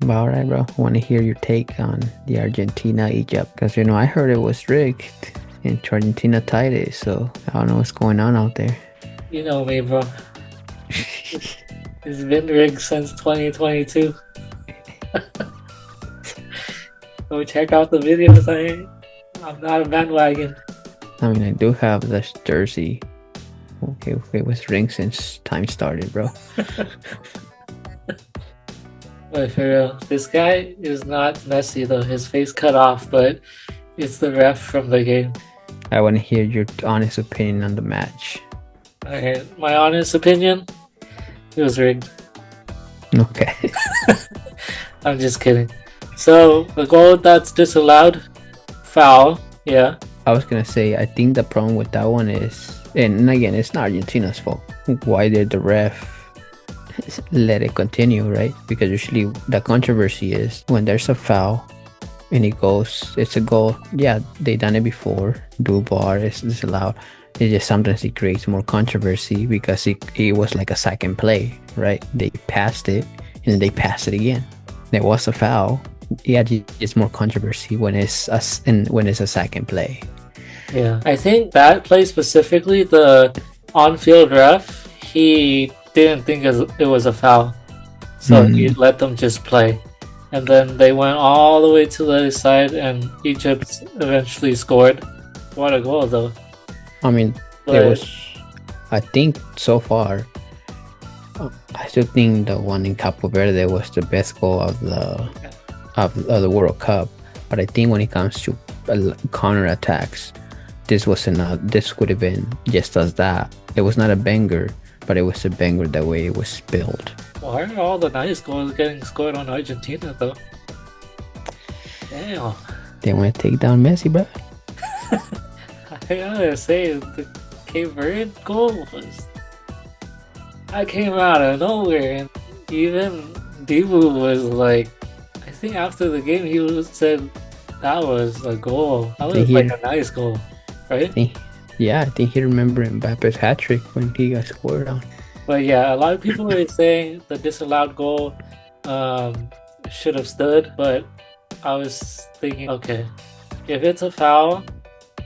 But all right, bro. Want to hear your take on the Argentina Egypt? Because I heard it was rigged and Argentina tied it. So I don't know what's going on out there. You know me, bro. It's been rigged since 2022. Go check out the videos. I'm not a bandwagon. I mean, I do have this jersey. Okay, it was rigged since time started, bro. But for real, this guy is not Messi though. His face cut off, but it's the ref from the game. I want to hear your honest opinion on the match. Alright, my honest opinion, it was rigged. Okay. I'm just kidding. So the goal that's disallowed, foul. Yeah. I was gonna say, I think the problem with that one is, and again, it's not Argentina's fault. Why did the ref let it continue, right? Because usually the controversy is when there's a foul and it goes, it's a goal. Yeah, they done it before. Do bar is disallowed. It just sometimes it creates more controversy because it was like a second play, right? They passed it and then they passed it again. There was a foul. Yeah, it's more controversy when when it's a second play. Yeah. I think that play specifically, the on-field ref, he didn't think it was a foul. So he let them just play. And then they went all the way to the other side and Egypt eventually scored. What a goal though. I mean, But it was. I think so far, I still think the one in Capo Verde was the best goal of the World Cup. But I think when it comes to counter attacks, this wasn't. This could have been just as that. It was not a banger, but it was a banger the way it was built. why are all the nice goals getting scored on Argentina though? Damn. They want to take down Messi, bro. I gotta say, the Cape Verde goal was. I came out of nowhere, and even Dibu was like, I think after the game he said that was a goal. That was like a nice goal, right? I think he remembered Mbappe's hat trick when he got scored on. But yeah, a lot of people were saying the disallowed goal should have stood, but I was thinking, okay, if it's a foul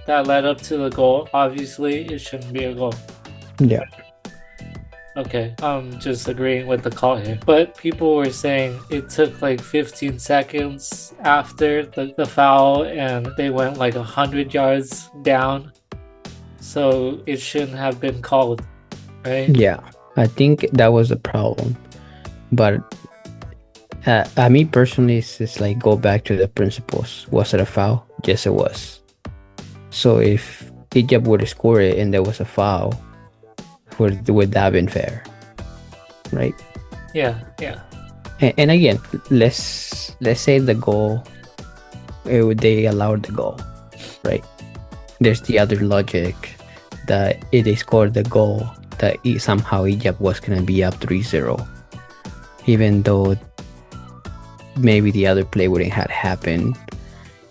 that led up to the goal, obviously it shouldn't be a goal. Yeah. Okay, I'm just agreeing with the call here. But people were saying it took like 15 seconds after the foul and they went like 100 yards down. So it shouldn't have been called, right? Yeah, I think that was the problem. But I mean, personally, it's just like go back to the principles. Was it a foul? Yes, it was. So if Egypt would have scored it and there was a foul, would that have been fair? Right? Yeah. And again, let's say the goal, they allowed the goal, right? There's the other logic that if they scored the goal, that somehow Egypt was going to be up 3-0, even though maybe the other play wouldn't have happened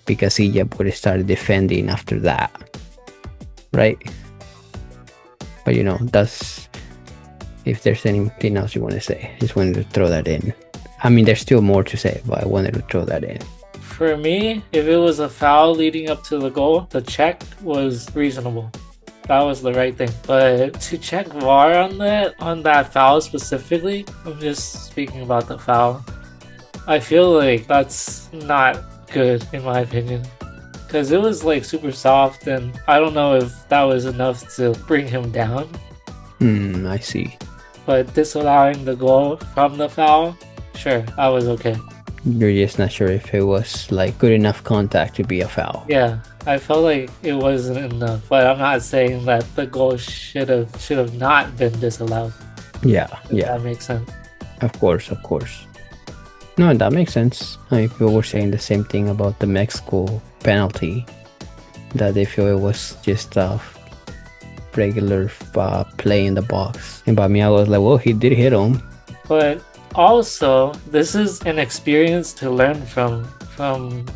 because Egypt would have started defending after that, right? But that's, if there's anything else you want to say, just wanted to throw that in. I mean, there's still more to say, but I wanted to throw that in. For me, if it was a foul leading up to the goal, the check was reasonable. That was the right thing. But to check VAR on that foul specifically, I'm just speaking about the foul. I feel like that's not good in my opinion. Because it was like super soft and I don't know if that was enough to bring him down. I see. But disallowing the goal from the foul, sure, that was okay. You're just not sure if it was like good enough contact to be a foul. Yeah, I felt like it wasn't enough, but I'm not saying that the goal should have not been disallowed. Yeah. That makes sense. Of course. No, that makes sense. I mean, people were saying the same thing about the Mexico penalty, that they feel it was just a regular play in the box. And by me, I was like, well, he did hit him. But also, this is an experience to learn from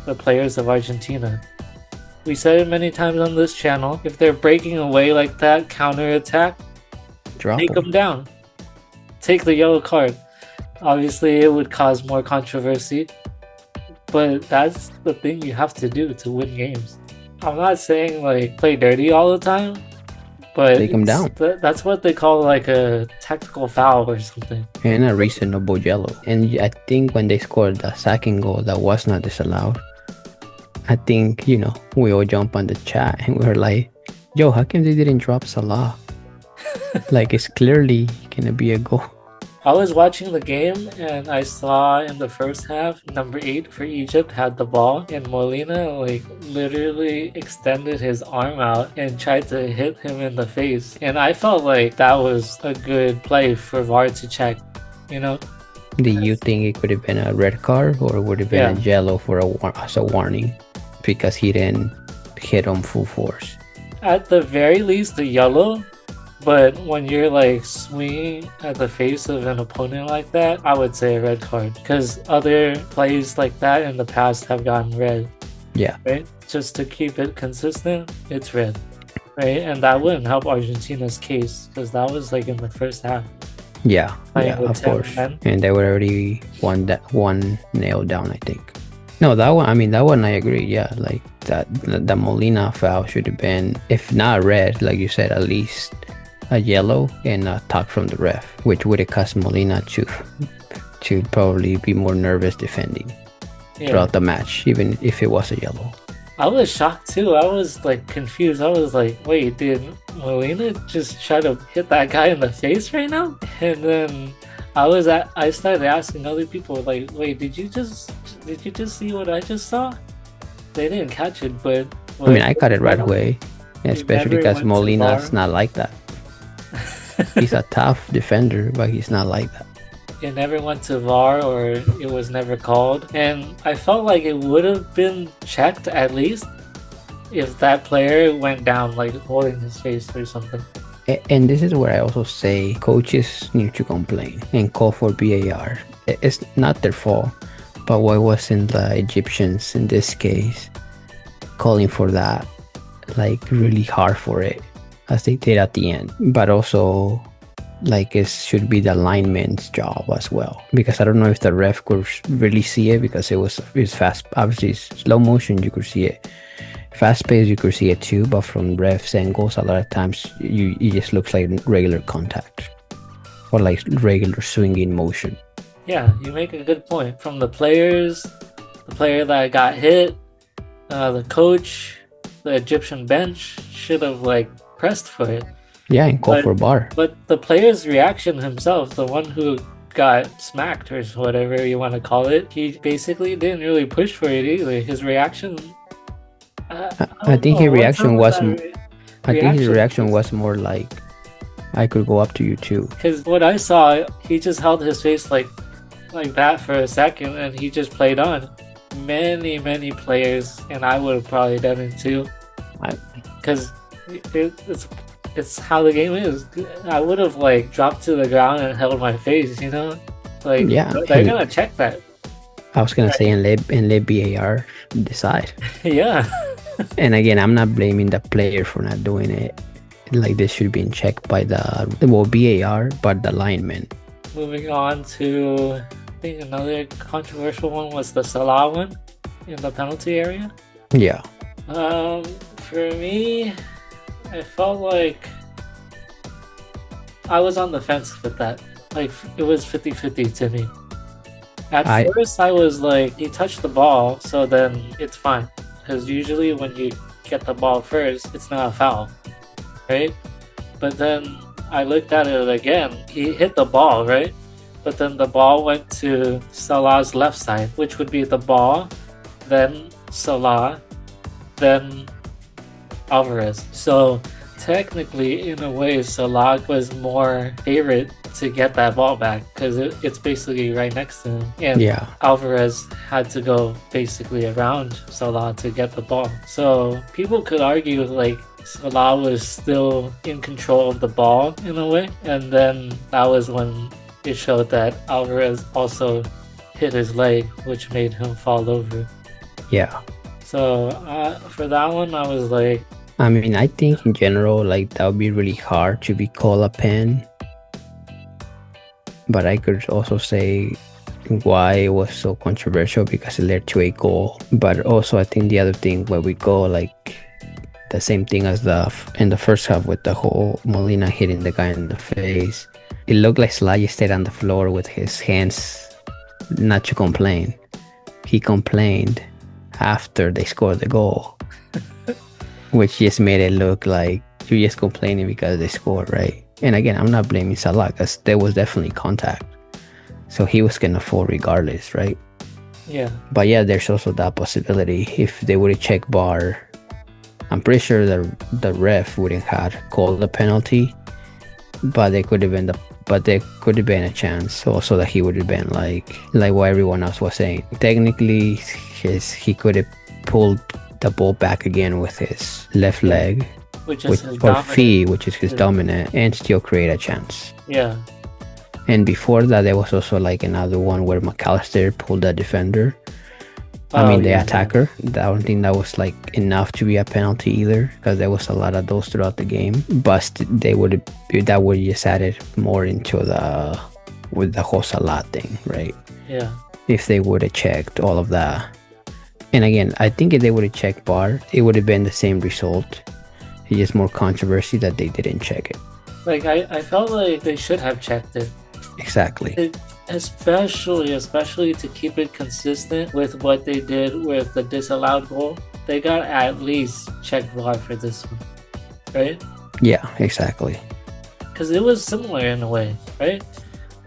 the players of Argentina. We said it many times on this channel. If they're breaking away like that, counter attack, take them down. Take the yellow card. Obviously, it would cause more controversy, but that's the thing you have to do to win games. I'm not saying like play dirty all the time, but Take him down. that's what they call like a tactical foul or something. And a reasonable yellow. And I think when they scored the second goal that was not disallowed, I think, we all jump on the chat and we were like, yo, how come they didn't drop Salah? Like, it's clearly gonna be a goal. I was watching the game and I saw in the first half, number 8 for Egypt had the ball, and Molina like literally extended his arm out and tried to hit him in the face. And I felt like that was a good play for VAR to check, you know? Do you think it could have been a red card or would have been a yellow as a warning because he didn't hit him full force? At the very least, the yellow. But when you're like swinging at the face of an opponent like that, I would say a red card. Because other plays like that in the past have gotten red. Yeah. Right? Just to keep it consistent, it's red. Right? And that wouldn't help Argentina's case because that was like in the first half. Yeah, of course. Men. And they were already one nailed down, I think. No, that one I agree. Yeah, like that the Molina foul should have been, if not red, like you said, at least a yellow and a talk from the ref, which would have caused Molina to probably be more nervous defending throughout the match, even if it was a yellow. I was shocked too. I was like confused. I was like, wait, did Molina just try to hit that guy in the face right now? And then I started asking other people like, wait, did you just see what I just saw? They didn't catch it, but I caught it right away, especially because Molina's not like that. He's a tough defender, but he's not like that. It never went to VAR or it was never called. And I felt like it would have been checked at least if that player went down, like holding his face or something. And this is where I also say coaches need to complain and call for VAR. It's not their fault, but why wasn't the Egyptians in this case calling for that, like really hard for it, as they did at the end? But also, like, it should be the lineman's job as well, because I don't know if the ref could really see it because it's fast. Obviously, slow motion, you could see it. Fast pace, you could see it too, but from refs angles, a lot of times it just looks like regular contact or like regular swinging motion. Yeah, you make a good point. From the players, the player that got hit, the coach, the Egyptian bench should have like pressed for it. Yeah, and call for VAR. But the player's reaction himself, the one who got smacked or whatever you want to call it, he basically didn't really push for it either. His reaction, I think his reaction was more like, I could go up to you too. Because what I saw, he just held his face like that for a second and he just played on. Many players, and I would have probably done it too. Because it's how the game is. I would have like dropped to the ground and held my face, Like, yeah, they're gonna check that. I was gonna say and let VAR decide. Yeah. And again, I'm not blaming the player for not doing it. Like, this should be in check by the VAR, but the lineman. Moving on to, I think another controversial one was the Salah one in the penalty area. Yeah. For me, I felt like I was on the fence with that. Like, it was 50-50 to me. At first, I was like, he touched the ball, so then it's fine. Because usually when you get the ball first, it's not a foul, right? But then I looked at it again. He hit the ball, right? But then the ball went to Salah's left side, which would be the ball, then Salah, then Alvarez. So technically, in a way, Salah was more favorite to get that ball back because it's basically right next to him. And Alvarez had to go basically around Salah to get the ball. So people could argue like Salah was still in control of the ball in a way. And then that was when it showed that Alvarez also hit his leg, which made him fall over. Yeah. So for that one, I was like, I think in general, like, that would be really hard to be called a pen. But I could also say why it was so controversial because it led to a goal. But also, I think the other thing where we go like the same thing as in the first half with the whole Molina hitting the guy in the face. It looked like Salah stayed on the floor with his hands, not to complain. He complained after they scored the goal, which just made it look like you're just complaining because they scored, right? And again, I'm not blaming Salah because there was definitely contact. So he was gonna fall regardless, right? Yeah. But yeah, there's also that possibility. If they would have checked VAR, I'm pretty sure the ref wouldn't have called the penalty, but there could have been a chance also that he would have been like what everyone else was saying. Technically, he could have pulled the ball back again with his left leg, which is his or dominant. feet, which is his dominant, and still create a chance. Yeah. And before that, there was also like another one where McAllister pulled the defender. The attacker. I don't think that was like enough to be a penalty either, because there was a lot of those throughout the game. But that would just added more into with the whole Salah thing, right? Yeah. If they would have checked all of that. And again, I think if they would have checked VAR, it would have been the same result. It's just more controversy that they didn't check it. Like I felt like they should have checked it. Exactly. Especially to keep it consistent with what they did with the disallowed goal. They got at least check VAR for this one, right? Yeah, exactly. Because it was similar in a way, right?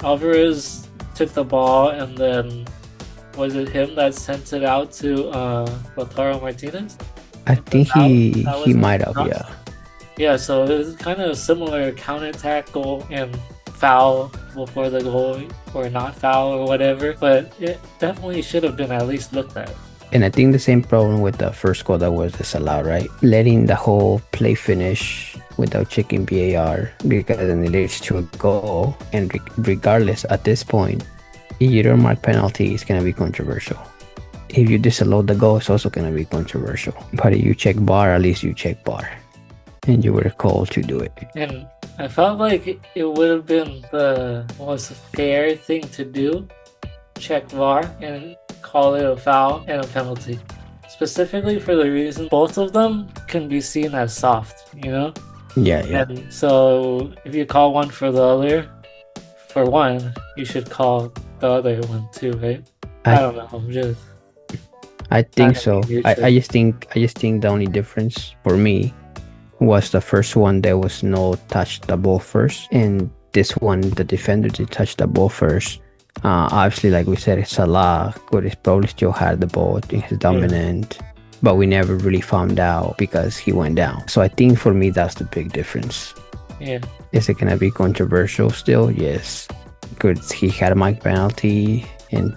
Alvarez took the ball and then was it him that sent it out to Lautaro Martinez? I think he might have, yeah. Yeah, so it was kind of a similar counterattack goal and foul before the goal, or not foul or whatever, but it definitely should have been at least looked at. And I think the same problem with the first goal that was disallowed, right? Letting the whole play finish without checking VAR, because then it leads to a goal. And regardless, at this point, if you don't mark penalty, it's going to be controversial. If you disallow the goal, it's also going to be controversial. But if you check VAR, at least you check VAR. And you were called to do it. And I felt like it would have been the most fair thing to do. Check VAR and call it a foul and a penalty. Specifically for the reason both of them can be seen as soft, you know? Yeah. And so if you call one for the other, for one, you should call the other one too, right? I don't know. I think so. I just think the only difference for me was the first one, there was no touch the ball first, and this one the defender did touch the ball first. Obviously, like we said, Salah could probably still had the ball in his dominant, but we never really found out because he went down. So I think for me that's the big difference. Yeah. Is it gonna be controversial still? Yes. Could he had a mic penalty and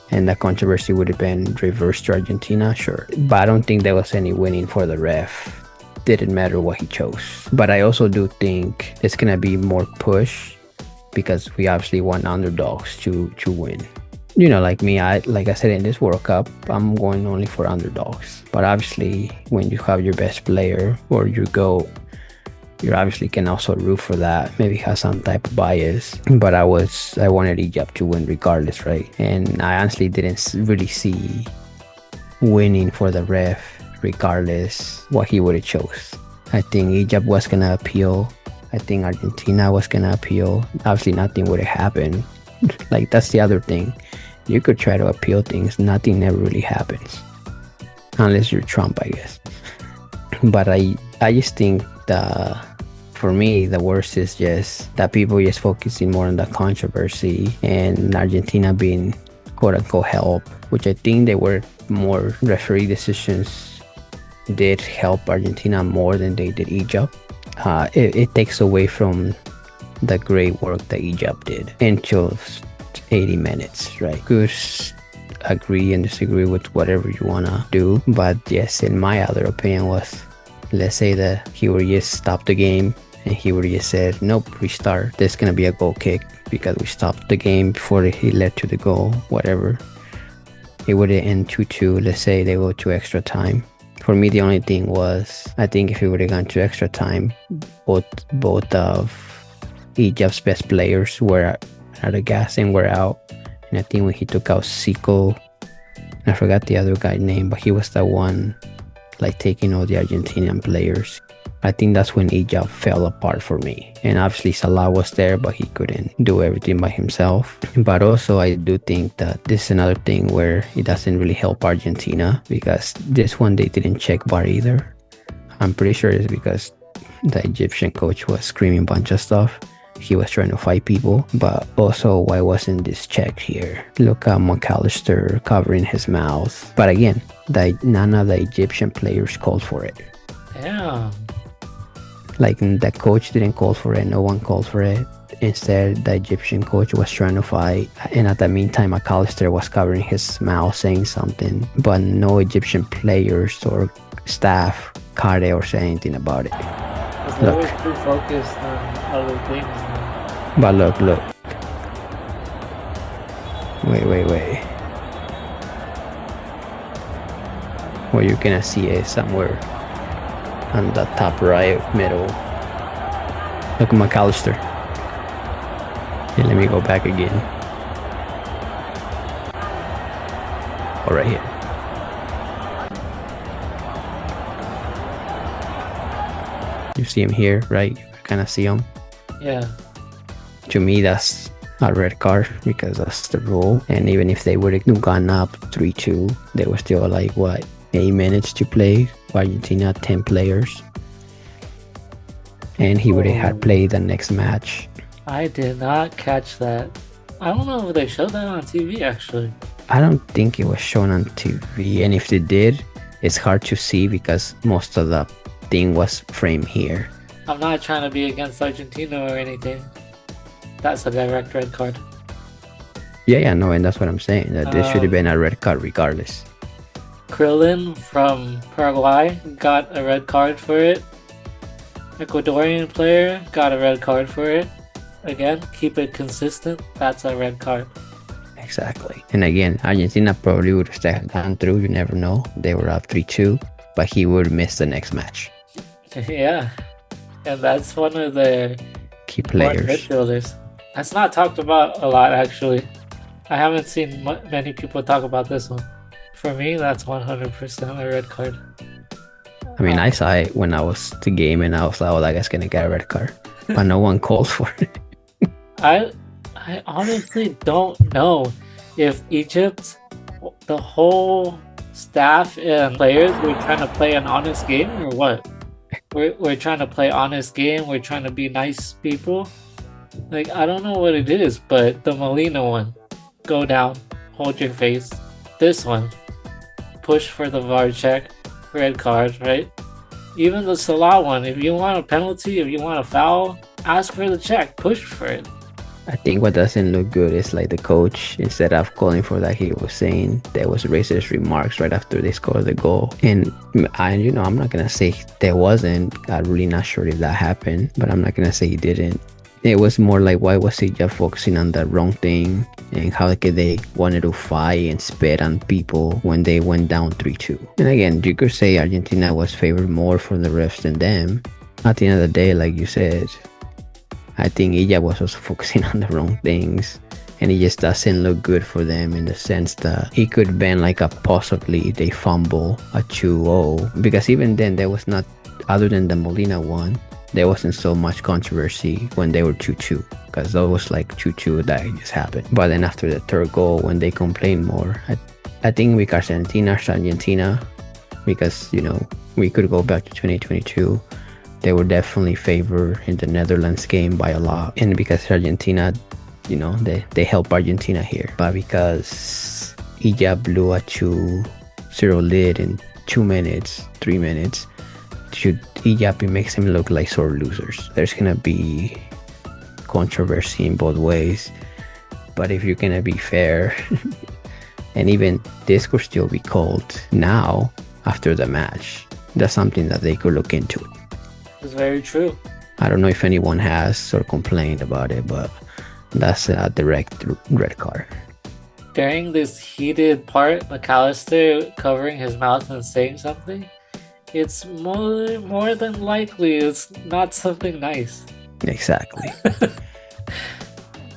the controversy would have been reversed to Argentina? Sure. But I don't think there was any winning for the ref. Didn't matter what he chose. But I also do think it's gonna be more push because we obviously want underdogs to win. You know, like me, like I said, in this World Cup, I'm going only for underdogs. But obviously, when you have your best player or your GOAT, you obviously can also root for that. Maybe have some type of bias. But I wanted Egypt to win regardless, right? And I honestly didn't really see winning for the ref regardless what he would have chose. I think Egypt was gonna appeal. I think Argentina was gonna appeal. Obviously nothing would have happened. Like, that's the other thing. You could try to appeal things, nothing never really happens unless you're Trump, I guess. But I just think for me the worst is just that people just focusing more on the controversy and Argentina being quote unquote help, which I think they were more referee decisions did help Argentina more than they did Egypt. It takes away from the great work that Egypt did until 80 minutes, right? Could agree and disagree with whatever you want to do, but yes, in my other opinion was, let's say that he would just stop the game and he would just said, nope, restart, there's gonna be a goal kick because we stopped the game before he led to the goal, whatever. It would end 2-2. Let's say they go to extra time. For me, the only thing was, I think if it would have gone to extra time, both of Egypt's best players were out of gas and were out. And I think when he took out Zico, I forgot the other guy's name, but he was the one like taking all the Argentinian players. I think that's when Egypt fell apart for me. And obviously Salah was there, but he couldn't do everything by himself. But also I do think that this is another thing where it doesn't really help Argentina, because this one they didn't check VAR either. I'm pretty sure it's because the Egyptian coach was screaming a bunch of stuff. He was trying to fight people, but also why wasn't this checked here? Look at McAllister covering his mouth. But again, none of the Egyptian players called for it. Damn. Like the coach didn't call for it, no one called for it. Instead, the Egyptian coach was trying to fight, and at the meantime, McAllister was covering his mouth saying something, but no Egyptian players or staff caught it or said anything about it. They're always too focused on other things. Man. But look. Wait. What you're gonna see is somewhere on the top right middle. Look at McAllister. Okay, let me go back again. Oh, right here. You see him here, right? You kind of see him. Yeah. To me, that's a red card because that's the rule. And even if they would have gone up 3-2, there was still like, 8 minutes to play. Argentina, 10 players. And he would have had played the next match. I did not catch that. I don't know if they showed that on TV, actually. I don't think it was shown on TV. And if they did, it's hard to see because most of the thing was framed here. I'm not trying to be against Argentina or anything. That's a direct red card. Yeah, no, and that's what I'm saying. That this should have been a red card regardless. Krillin from Paraguay got a red card for it. Ecuadorian player got a red card for it. Again, keep it consistent. That's a red card. Exactly. And again, Argentina probably would have still gone through. You never know. They were up 3-2, but he would miss the next match. Yeah. And that's one of the key players. Midfielders. That's not talked about a lot, actually. I haven't seen many people talk about this one. For me, that's 100% a red card. I mean, I saw it when I was to game and I was like, that guy's going to get a red card. But no one called for it. I honestly don't know if Egypt, the whole staff and players were trying to play an honest game or what. We're trying to play honest game. We're trying to be nice people. Like, I don't know what it is, but the Molina one, go down, hold your face. This one, push for the VAR check, red card, right? Even the Salah one, if you want a penalty, if you want a foul, ask for the check, push for it. I think what doesn't look good is like the coach, instead of calling for that, he was saying there was racist remarks right after they scored the goal. And I'm not gonna say there wasn't. I'm really not sure if that happened, but I'm not gonna say he didn't. It was more like, why was he just focusing on the wrong thing and how they wanted to fight and spit on people when they went down 3-2. And again, you could say Argentina was favored more for the refs than them. At the end of the day, like you said, I think Egypt was also focusing on the wrong things, and it just doesn't look good for them in the sense that it could have been like a possibly they fumble a 2-0, because even then there was not, other than the Molina one, there wasn't so much controversy when they were 2-2, because that was like 2-2 that just happened. But then after the third goal, when they complained more, I think with Argentina, because we could go back to 2022. They were definitely favored in the Netherlands game by a lot. And because Argentina, they help Argentina here. But because Egypt blew a 2-0 lead in 2 minutes, 3 minutes, to Egypt, it makes them look like sore losers. There's going to be controversy in both ways. But if you're going to be fair, and even this could still be called now after the match, that's something that they could look into. It's very true. I don't know if anyone has or complained about it, but that's a direct red card. During this heated part, McAllister covering his mouth and saying something, it's more than likely it's not something nice. Exactly.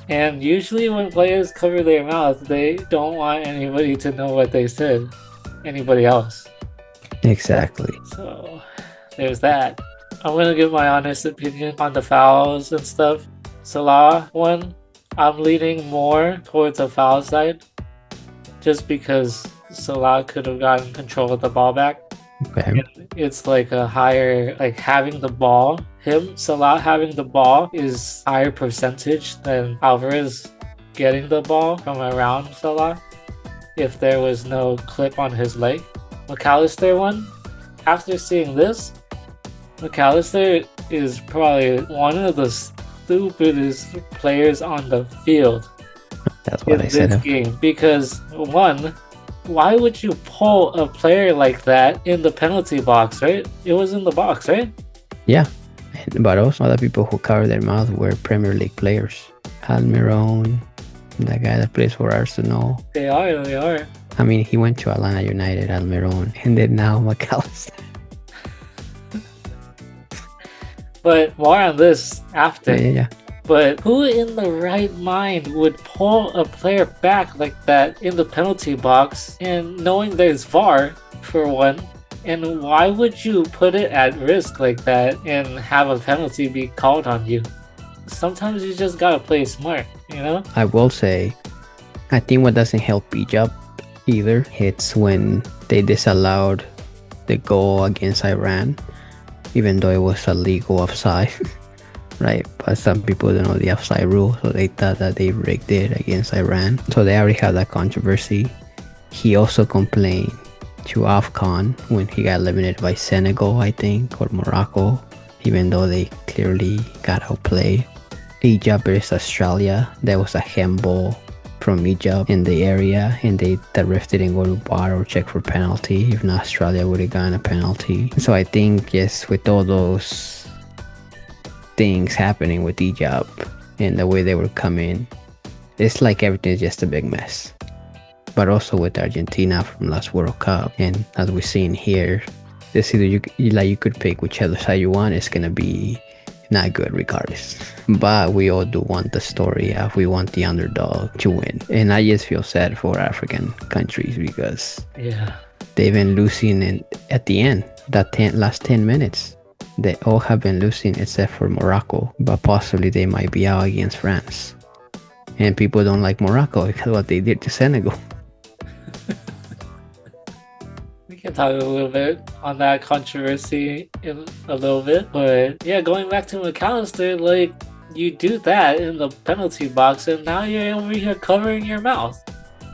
And usually when players cover their mouth, they don't want anybody to know what they said. Anybody else. Exactly. So there's that. I'm gonna give my honest opinion on the fouls and stuff. Salah one, I'm leaning more towards the foul side just because Salah could have gotten control of the ball back. Okay. It's like a higher, like having the ball. Salah having the ball is higher percentage than Alvarez getting the ball from around Salah if there was no clip on his leg. McAllister one, after seeing this, McAllister is probably one of the stupidest players on the field That's what in I said. this game. Because one, why would you pull a player like that in the penalty box, right? It was in the box, right? Yeah. But also other people who cover their mouth were Premier League players. Almiron, the guy that plays for Arsenal. They are. I mean, he went to Atlanta United, Almiron, and then now McAllister. But more on this after. Yeah. But who in the right mind would pull a player back like that in the penalty box and knowing there's VAR for one? And why would you put it at risk like that and have a penalty be called on you? Sometimes you just gotta play smart, you know? I will say, I think what doesn't help Egypt either, it's when they disallowed the goal against Iran, even though it was a legal offside. Right, but some people don't know the offside rule, so they thought that they rigged it against Iran. So they already had that controversy. He also complained to AFCON when he got eliminated by Senegal, I think, or Morocco, even though they clearly got outplayed. Egypt versus Australia, there was a handball from Egypt in the area, and the ref didn't go to VAR or check for penalty. If not, Australia would have gotten a penalty. So I think, yes, with all those things happening with Egypt and the way they were coming, it's like everything's just a big mess. But also with Argentina from last World Cup, and as we're seeing here, it's either you could pick whichever side you want. It's gonna be not good regardless. But we all do want the story of we want the underdog to win, and I just feel sad for African countries because they've been losing at the end, that last 10 minutes. They all have been losing except for Morocco, but possibly they might be out against France. And people don't like Morocco because what they did to Senegal. We can talk a little bit on that controversy in a little bit. But yeah, going back to McAllister, like, you do that in the penalty box and now you're over here covering your mouth.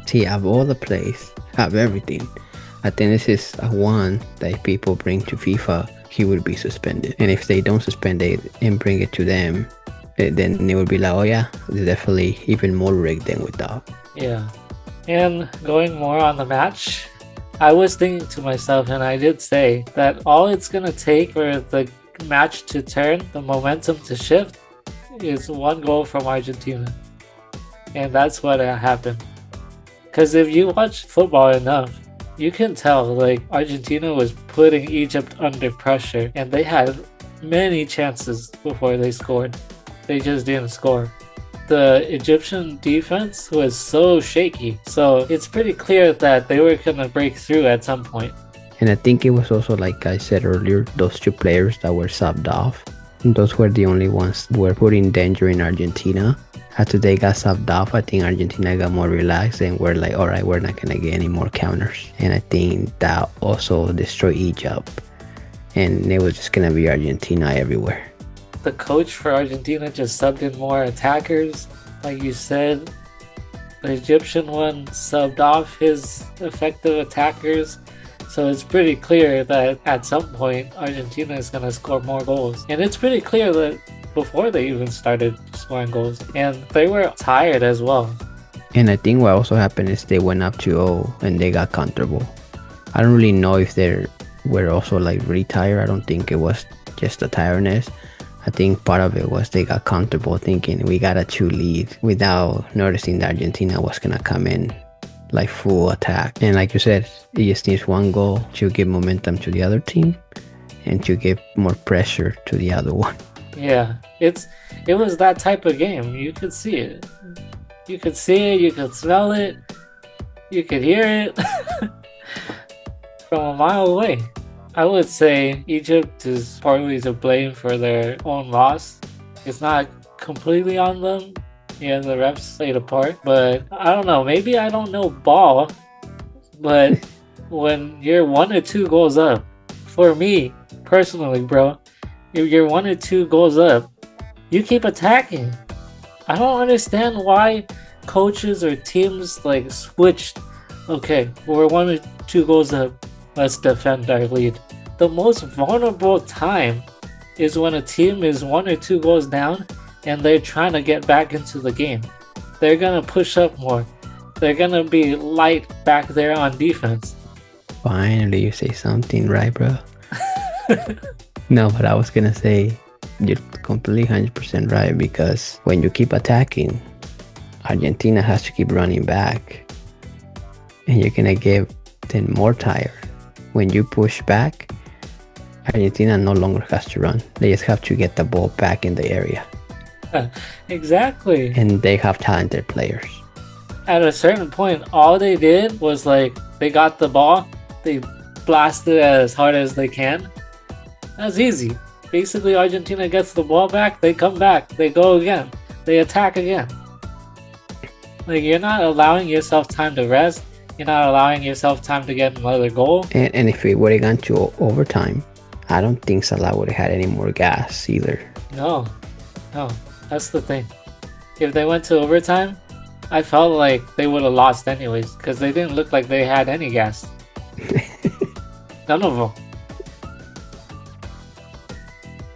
See, of all the plays, of everything, I think this is a one that people bring to FIFA, he would be suspended. And if they don't suspend it and bring it to them, then they would be like, oh yeah, it's definitely even more rigged than we thought. Yeah. And going more on the match, I was thinking to myself, and I did say, that all it's going to take for the match to turn, the momentum to shift, is one goal from Argentina. And that's what happened. Because if you watch football enough, you can tell, like, Argentina was putting Egypt under pressure, and they had many chances before they scored. They just didn't score. The Egyptian defense was so shaky, so it's pretty clear that they were gonna break through at some point. And I think it was also, like I said earlier, those two players that were subbed off, those were the only ones who were putting danger in Argentina. After they got subbed off, I think Argentina got more relaxed and we're like, all right, we're not going to get any more counters. And I think that also destroyed Egypt. And it was just going to be Argentina everywhere. The coach for Argentina just subbed in more attackers. Like you said, the Egyptian one subbed off his effective attackers. So it's pretty clear that at some point, Argentina is going to score more goals. And it's pretty clear that before they even started scoring goals, and they were tired as well. And I think what also happened is they went up 2-0 and they got comfortable. I don't really know if they were also like really tired. I don't think it was just the tiredness. I think part of it was they got comfortable thinking we got a 2 lead without noticing that Argentina was gonna come in like full attack. And like you said, it just needs one goal to give momentum to the other team and to give more pressure to the other one. Yeah, it was that type of game. You could see it. You could see it. You could smell it. You could hear it from a mile away. I would say Egypt is partly to blame for their own loss. It's not completely on them. Yeah, the refs played a part, but I don't know. Maybe I don't know ball, but when you're 1 or 2 goals up, for me personally, bro, if you're 1 or 2 goals up, you keep attacking. I don't understand why coaches or teams like switched. Okay, we're 1 or 2 goals up. Let's defend our lead. The most vulnerable time is when a team is 1 or 2 goals down and they're trying to get back into the game. They're gonna push up more. They're gonna be light back there on defense. Finally, you say something right, bro. No, but I was gonna say you're completely 100% right, because when you keep attacking, Argentina has to keep running back, and you're gonna get them more tired. When you push back, Argentina no longer has to run. They just have to get the ball back in the area, Exactly. and they have talented players. At a certain point, all they did was like they got the ball, they blasted it as hard as they can. That's easy. Basically, Argentina gets the ball back, they come back, they go again, they attack again. Like, you're not allowing yourself time to rest. You're not allowing yourself time to get another goal. And if it would have gone to overtime, I don't think Salah would have had any more gas either. No, no, that's the thing. If they went to overtime, I felt like they would have lost anyways because they didn't look like they had any gas. None of them.